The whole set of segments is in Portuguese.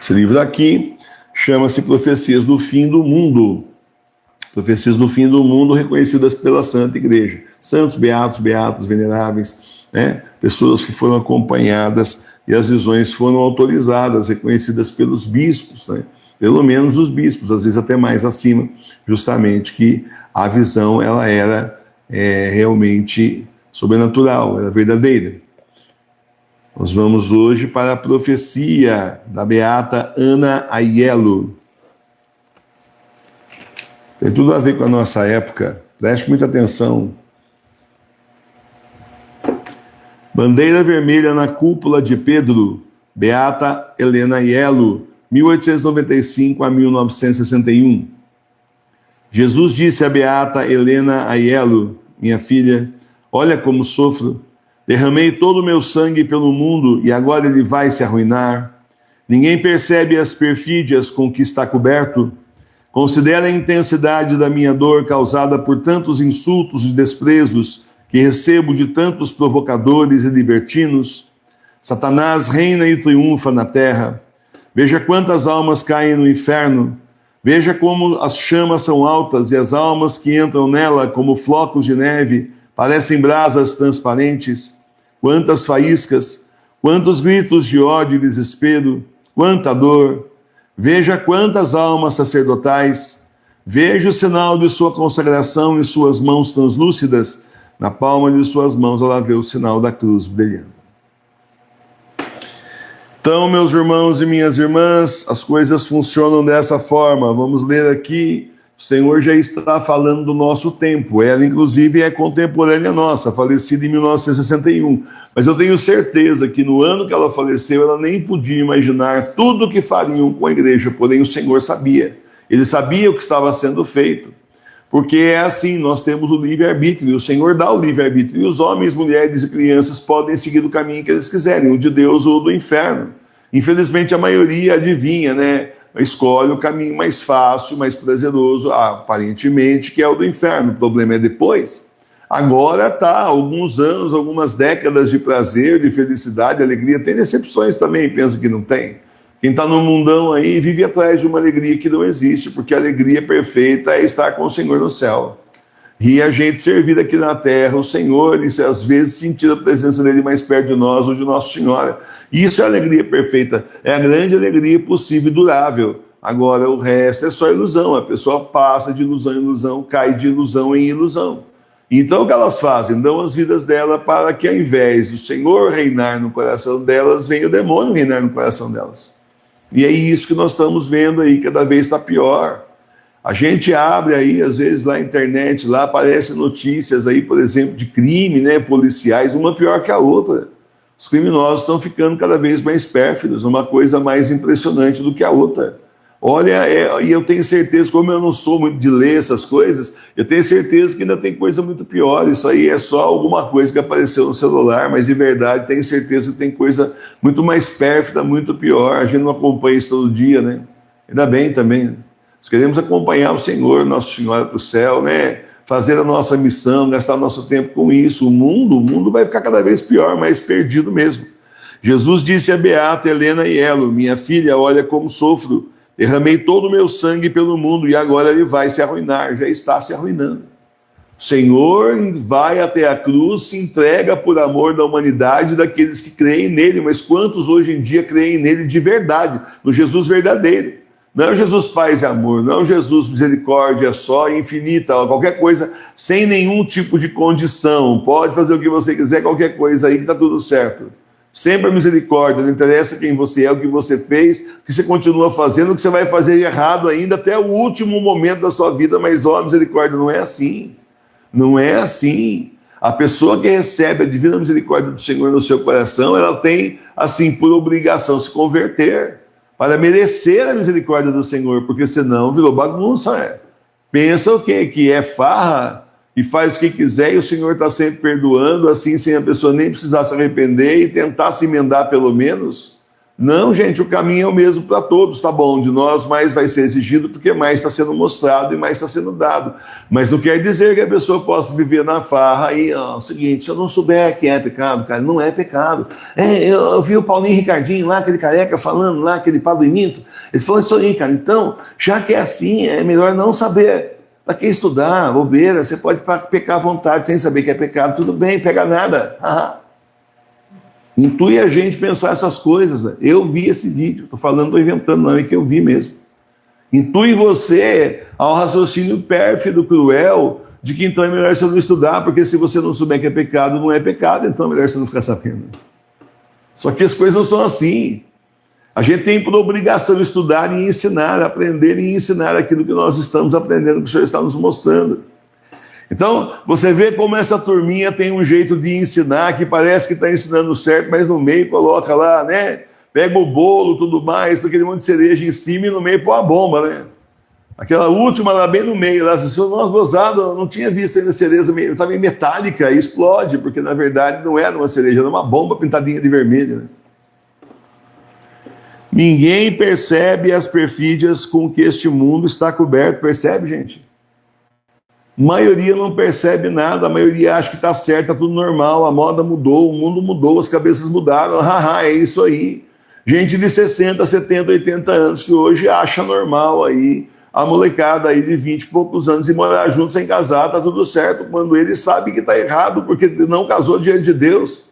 Esse livro aqui chama-se Profecias do Fim do Mundo. Profecias do Fim do Mundo reconhecidas pela Santa Igreja. Santos, beatos, beatas, veneráveis, né? Pessoas que foram acompanhadas e as visões foram autorizadas, reconhecidas pelos bispos, né? Pelo menos os bispos, às vezes até mais acima, justamente que a visão ela era realmente sobrenatural, era verdadeira. Nós vamos hoje para a profecia da beata Ana Aiello. Tem tudo a ver com a nossa época, preste muita atenção. Bandeira vermelha na cúpula de Pedro, beata Helena Aiello, 1895 a 1961. Jesus disse à beata Helena Aiello: minha filha, olha como sofro. Derramei todo o meu sangue pelo mundo e agora ele vai se arruinar. Ninguém percebe as perfídias com que está coberto. Considera a intensidade da minha dor causada por tantos insultos e desprezos que recebo de tantos provocadores e libertinos. Satanás reina e triunfa na terra. Veja quantas almas caem no inferno. Veja como as chamas são altas e as almas que entram nela, como flocos de neve, parecem brasas transparentes. Quantas faíscas, quantos gritos de ódio e desespero, quanta dor. Veja quantas almas sacerdotais. Veja o sinal de sua consagração em suas mãos translúcidas. Na palma de suas mãos ela vê o sinal da cruz brilhando. Então, meus irmãos e minhas irmãs, as coisas funcionam dessa forma. Vamos ler aqui. O Senhor já está falando do nosso tempo. Ela, inclusive, é contemporânea nossa, falecida em 1961. Mas eu tenho certeza que no ano que ela faleceu, ela nem podia imaginar tudo o que fariam com a igreja. Porém, o Senhor sabia. Ele sabia o que estava sendo feito. Porque é assim, nós temos o livre-arbítrio. E o Senhor dá o livre-arbítrio. E os homens, mulheres e crianças podem seguir o caminho que eles quiserem, o de Deus ou do inferno. Infelizmente, a maioria adivinha, né? Escolhe o caminho mais fácil, mais prazeroso, aparentemente, que é o do inferno. O problema é depois. Agora tá, alguns anos, algumas décadas de prazer, de felicidade, alegria. Tem decepções também, pensa que não tem. Quem está no mundão aí vive atrás de uma alegria que não existe, porque a alegria perfeita é estar com o Senhor no céu. E a gente servir aqui na terra, o Senhor, e às vezes sentir a presença dele mais perto de nós ou de Nossa Senhora. Isso é a alegria perfeita, é a grande alegria possível e durável. Agora o resto é só ilusão, a pessoa passa de ilusão em ilusão, cai de ilusão em ilusão. Então o que elas fazem? Dão as vidas dela para que ao invés do Senhor reinar no coração delas, venha o demônio reinar no coração delas. E é isso que nós estamos vendo aí, cada vez está pior. A gente abre aí, às vezes, lá na internet, lá aparecem notícias aí, por exemplo, de crime, né, policiais, uma pior que a outra. Os criminosos estão ficando cada vez mais pérfidos, uma coisa mais impressionante do que a outra. Olha, e eu tenho certeza, como eu não sou muito de ler essas coisas, eu tenho certeza que ainda tem coisa muito pior. Isso aí é só alguma coisa que apareceu no celular, mas de verdade tenho certeza que tem coisa muito mais pérfida, muito pior. A gente não acompanha isso todo dia, né? Ainda bem também, né? Nós queremos acompanhar o Senhor, Nossa Senhora para o céu, né? Fazer a nossa missão, gastar nosso tempo com isso. O mundo vai ficar cada vez pior, mais perdido mesmo. Jesus disse a beata Helena Aiello: minha filha, olha como sofro. Derramei todo o meu sangue pelo mundo e agora ele vai se arruinar, já está se arruinando. O Senhor vai até a cruz, se entrega por amor da humanidade, daqueles que creem nele. Mas quantos hoje em dia creem nele de verdade, no Jesus verdadeiro? Não é o Jesus paz e amor, não é o Jesus misericórdia só, infinita, qualquer coisa, sem nenhum tipo de condição. Pode fazer o que você quiser, qualquer coisa aí que está tudo certo. Sempre a misericórdia, não interessa quem você é, o que você fez, o que você continua fazendo, o que você vai fazer errado ainda até o último momento da sua vida. Mas, ó, misericórdia não é assim. Não é assim. A pessoa que recebe a divina misericórdia do Senhor no seu coração, ela tem, assim, por obrigação, se converter para merecer a misericórdia do Senhor, porque senão virou bagunça. Pensa o quê? Que é farra e faz o que quiser e o Senhor está sempre perdoando, assim, sem a pessoa nem precisar se arrepender e tentar se emendar pelo menos. Não, gente, o caminho é o mesmo para todos, tá bom? De nós mais vai ser exigido porque mais está sendo mostrado e mais está sendo dado. Mas não quer dizer que a pessoa possa viver na farra e, ó, é o seguinte, se eu não souber que é pecado, cara, não é pecado. Eu vi o Paulinho Ricardinho lá, aquele careca falando lá, aquele Padre Minto, ele falou isso aí, cara. Então, já que é assim, é melhor não saber. Para que estudar, bobeira, você pode pecar à vontade sem saber que é pecado, tudo bem, pega nada. Intui a gente pensar essas coisas. Né? Eu vi esse vídeo, estou falando, estou inventando, não, é que eu vi mesmo. Intui você ao raciocínio pérfido, cruel, de que então é melhor você não estudar, porque se você não souber que é pecado, não é pecado, então é melhor você não ficar sabendo. Só que as coisas não são assim. A gente tem por obrigação estudar e ensinar, aprender e ensinar aquilo que nós estamos aprendendo, que o Senhor está nos mostrando. Então, você vê como essa turminha tem um jeito de ensinar, que parece que está ensinando certo, mas no meio coloca lá, né? Pega o bolo, tudo mais, com aquele monte de cereja em cima e no meio põe a bomba, né? Aquela última lá bem no meio, lá, se nós gozado, eu não tinha visto ainda cereja, estava em metálica e explode, porque na verdade não era uma cereja, era uma bomba pintadinha de vermelho, né? Ninguém percebe as perfídias com que este mundo está coberto, percebe, gente? A maioria não percebe nada, a maioria acha que está certo, está tudo normal, a moda mudou, o mundo mudou, as cabeças mudaram, é isso aí. Gente de 60, 70, 80 anos que hoje acha normal aí, a molecada aí de 20 e poucos anos e morar junto sem casar, tá tudo certo, quando ele sabe que está errado, porque não casou diante de Deus.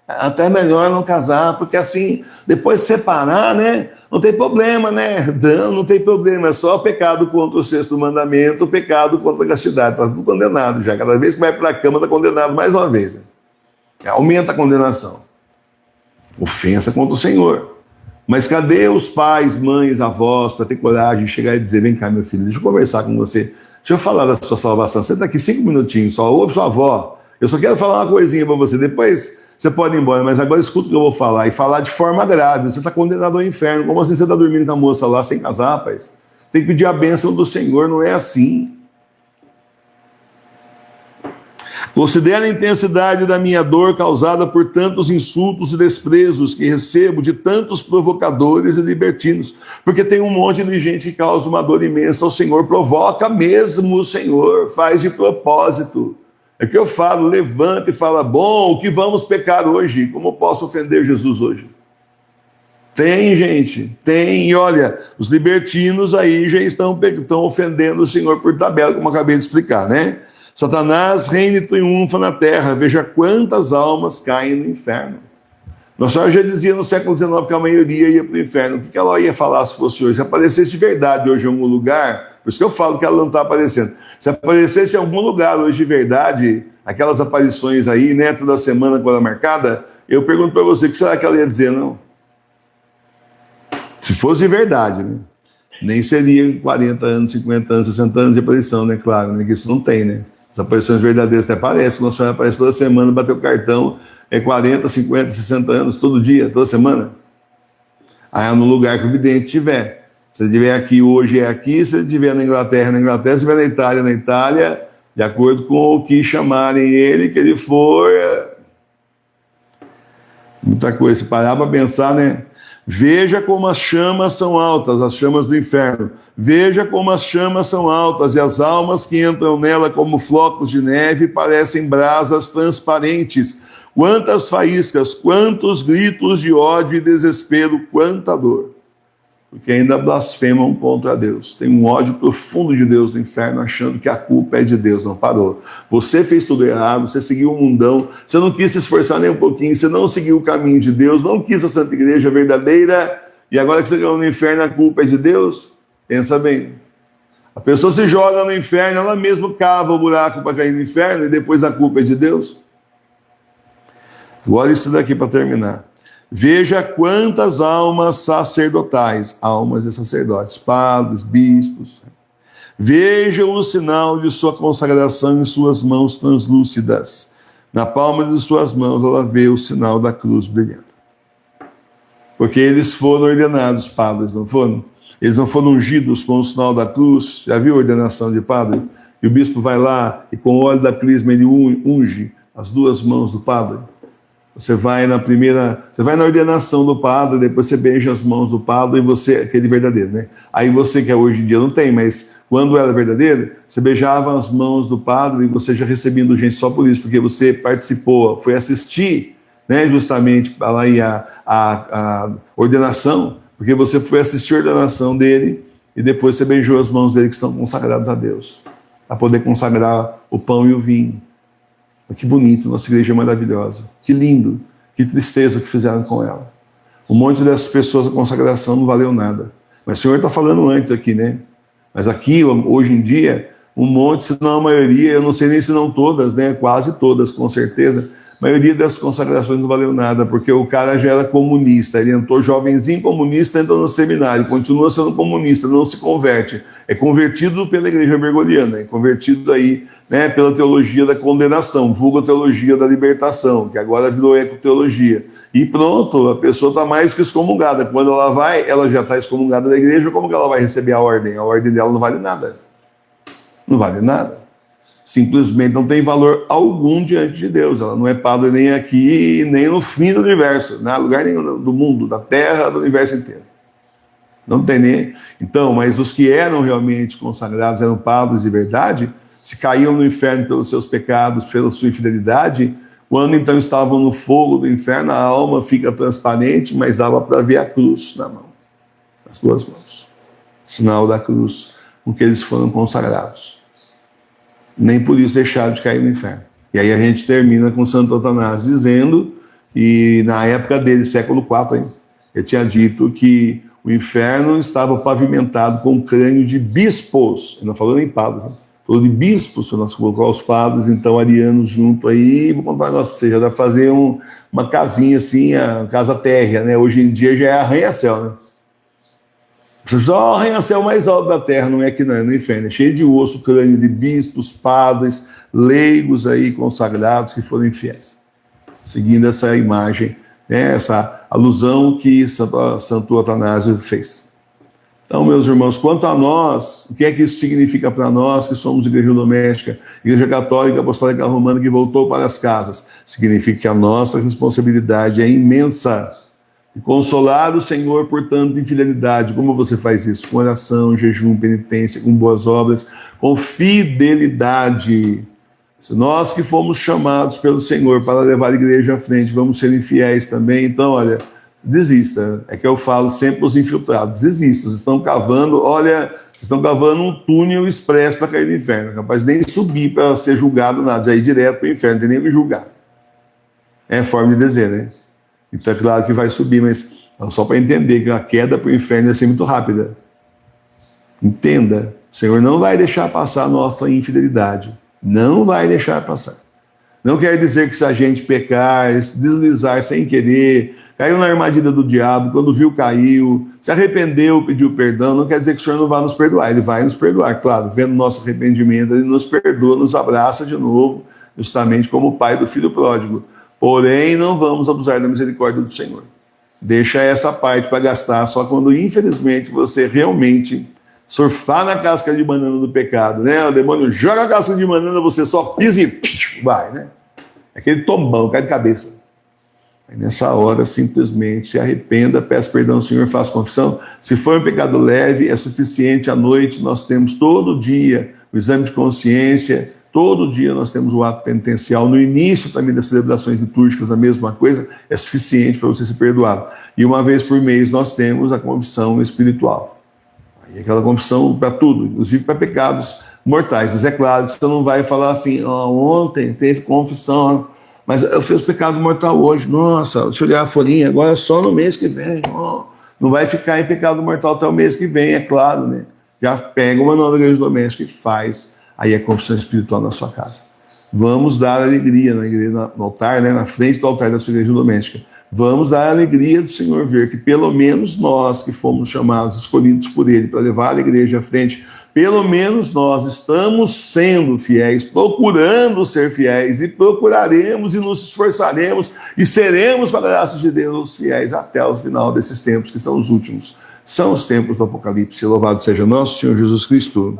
Até melhor não casar, porque assim, depois separar, né? Não tem problema, né? Não tem problema, é só pecado contra o sexto mandamento, pecado contra a castidade. Está tudo condenado já. Cada vez que vai para a cama, está condenado mais uma vez. Né? Aumenta a condenação. Ofensa contra o Senhor. Mas cadê os pais, mães, avós, para ter coragem de chegar e dizer: vem cá, meu filho, deixa eu conversar com você. Deixa eu falar da sua salvação. Você está aqui 5 minutinhos só, ouve sua avó. Eu só quero falar uma coisinha para você. Depois você pode ir embora, mas agora escuta o que eu vou falar. E falar de forma grave. Você está condenado ao inferno. Como assim você está dormindo com a moça lá sem casar, rapaz? Tem que pedir a bênção do Senhor, não é assim. Considera a intensidade da minha dor causada por tantos insultos e desprezos que recebo de tantos provocadores e libertinos. Porque tem um monte de gente que causa uma dor imensa. O Senhor provoca mesmo, o Senhor faz de propósito. É que eu falo, levanta e fala: bom, o que vamos pecar hoje? Como eu posso ofender Jesus hoje? Tem, gente, tem. E olha, os libertinos aí já estão ofendendo o Senhor por tabela, como eu acabei de explicar, né? Satanás reina e triunfa na terra, veja quantas almas caem no inferno. Nossa Senhora já dizia no século XIX que a maioria ia para o inferno. O que ela ia falar se fosse hoje? Se aparecesse de verdade hoje em algum lugar, por isso que eu falo que ela não está aparecendo. Se aparecesse em algum lugar hoje de verdade, aquelas aparições aí, né, toda semana com ela marcada, eu pergunto para você, o que será que ela ia dizer, não? Se fosse de verdade, né? Nem seria 40 anos, 50 anos, 60 anos de aparição, né? Claro, né? Que isso não tem, né? As aparições verdadeiras até aparecem. Nossa Senhora aparece toda semana, bateu o cartão, 40, 50, 60 anos, todo dia, toda semana. Aí no lugar que o vidente estiver. Se ele estiver aqui hoje, é aqui. Se ele estiver na Inglaterra, na Inglaterra. Se estiver na Itália, de acordo com o que chamarem ele, que ele for. Muita coisa. Se parar para pensar, né? Veja como as chamas são altas, as chamas do inferno. Veja como as chamas são altas e as almas que entram nela como flocos de neve parecem brasas transparentes. Quantas faíscas, quantos gritos de ódio e desespero, quanta dor. Porque ainda blasfemam contra Deus. Tem um ódio profundo de Deus no inferno, achando que a culpa é de Deus. Não parou. Você fez tudo errado, você seguiu o mundão, você não quis se esforçar nem um pouquinho, você não seguiu o caminho de Deus, não quis a Santa Igreja verdadeira, e agora que você caiu no inferno, a culpa é de Deus? Pensa bem. A pessoa se joga no inferno, ela mesma cava o buraco para cair no inferno, e depois a culpa é de Deus? Olha isso daqui para terminar. Veja quantas almas sacerdotais, almas de sacerdotes, padres, bispos. Veja o sinal de sua consagração em suas mãos translúcidas. Na palma de suas mãos ela vê o sinal da cruz brilhando. Porque eles foram ordenados padres, não foram? Eles não foram ungidos com o sinal da cruz. Já viu a ordenação de padre? E o bispo vai lá e com o óleo da crisma ele unge as duas mãos do padre. Você vai na ordenação do padre, depois você beija as mãos do padre e você, aquele verdadeiro, né? Aí você, que hoje em dia não tem, mas quando era verdadeiro, você beijava as mãos do padre e você já recebia indulgência só por isso, porque você participou, foi assistir, né, justamente aí a ordenação, porque você foi assistir a ordenação dele e depois você beijou as mãos dele que estão consagradas a Deus, para poder consagrar o pão e o vinho. Que bonito, nossa igreja é maravilhosa. Que lindo, que tristeza que fizeram com ela. Um monte dessas pessoas, a consagração não valeu nada. Mas o Senhor está falando antes aqui, né? Mas aqui, hoje em dia, um monte, se não a maioria, eu não sei nem se não todas, né? Quase todas, com certeza. A maioria dessas consagrações não valeu nada, porque o cara já era comunista, ele entrou jovenzinho comunista, entrou no seminário, continua sendo comunista, não se converte. É convertido pela igreja bergoliana, é convertido aí, né, pela teologia da condenação, vulgo a teologia da libertação, que agora virou ecoteologia. E pronto, a pessoa está mais que excomungada. Quando ela vai, ela já está excomungada da igreja, como que ela vai receber a ordem? A ordem dela não vale nada. Não vale nada. Simplesmente não tem valor algum diante de Deus. Ela não é padre nem aqui, nem no fim do universo, não há lugar nenhum do mundo, da terra, do universo inteiro. Não tem nem. Então, mas os que eram realmente consagrados, eram padres de verdade, se caíam no inferno pelos seus pecados, pela sua infidelidade, quando então estavam no fogo do inferno, a alma fica transparente, mas dava para ver a cruz na mão, as duas mãos. Sinal da cruz com que eles foram consagrados. Nem por isso deixaram de cair no inferno. E aí a gente termina com Santo Atanásio dizendo que na época dele, século IV, ele tinha dito que o inferno estava pavimentado com crânio de bispos. Ele não falou nem padres, né? Falou de bispos, para nós colocar os padres, então, arianos junto aí. Vou contar um negócio para você, já dá para fazer uma casinha assim, a casa térrea, né? Hoje em dia já é arranha-céu, né? Só o arranha-céu mais alto da terra, não é aqui não, é no inferno, é cheio de osso, crânio de bispos, padres, leigos aí consagrados que foram infiéis. Seguindo essa imagem, né, essa alusão que Santo Atanásio fez. Então, meus irmãos, quanto a nós, o que é que isso significa para nós que somos igreja doméstica, igreja católica, apostólica romana que voltou para as casas? Significa que a nossa responsabilidade é imensa. E consolar o Senhor por tanta infidelidade. Como você faz isso? Com oração, jejum, penitência, com boas obras, com fidelidade. Se nós que fomos chamados pelo Senhor para levar a igreja à frente, vamos ser infiéis também, então, olha, desista. É que eu falo sempre os infiltrados, desistam. Vocês estão cavando, olha, vocês estão cavando um túnel expresso para cair no inferno. Capaz de nem subir para ser julgado, nada, já ir direto para o inferno, não tem nem me julgar. É forma de dizer, né? Então é claro que vai subir, mas só para entender que a queda para o inferno vai ser muito rápida. Entenda, o Senhor não vai deixar passar a nossa infidelidade. Não vai deixar passar. Não quer dizer que se a gente pecar, se deslizar sem querer, caiu na armadilha do diabo, quando viu caiu, se arrependeu, pediu perdão, não quer dizer que o Senhor não vai nos perdoar. Ele vai nos perdoar, claro, vendo nosso arrependimento, Ele nos perdoa, nos abraça de novo, justamente como o pai do filho pródigo. Porém, não vamos abusar da misericórdia do Senhor. Deixa essa parte para gastar só quando, infelizmente, você realmente surfar na casca de banana do pecado, né? O demônio joga a casca de banana, você só pisa e vai, né? Aquele tombão, cai de cabeça. Aí nessa hora, simplesmente se arrependa, peça perdão ao Senhor, faça confissão. Se for um pecado leve, é suficiente. À noite nós temos todo dia o exame de consciência. Todo dia nós temos o ato penitencial. No início também das celebrações litúrgicas, a mesma coisa, é suficiente para você ser perdoado. E uma vez por mês nós temos a confissão espiritual. Aí aquela confissão para tudo, inclusive para pecados mortais. Mas é claro que você não vai falar assim, ontem teve confissão, mas eu fiz pecado mortal hoje. Nossa, deixa eu olhar a folhinha, agora é só no mês que vem. Não vai ficar em pecado mortal até o mês que vem, é claro, né? Já pega uma nova igreja doméstica e faz aí a confissão espiritual na sua casa. Vamos dar alegria na igreja, no altar, né, na frente do altar da sua igreja doméstica. Vamos dar a alegria do Senhor ver que pelo menos nós que fomos chamados, escolhidos por Ele para levar a igreja à frente, pelo menos nós estamos sendo fiéis, procurando ser fiéis, e procuraremos e nos esforçaremos e seremos, com a graça de Deus, fiéis até o final desses tempos, que são os últimos. São os tempos do Apocalipse. Louvado seja nosso Senhor Jesus Cristo.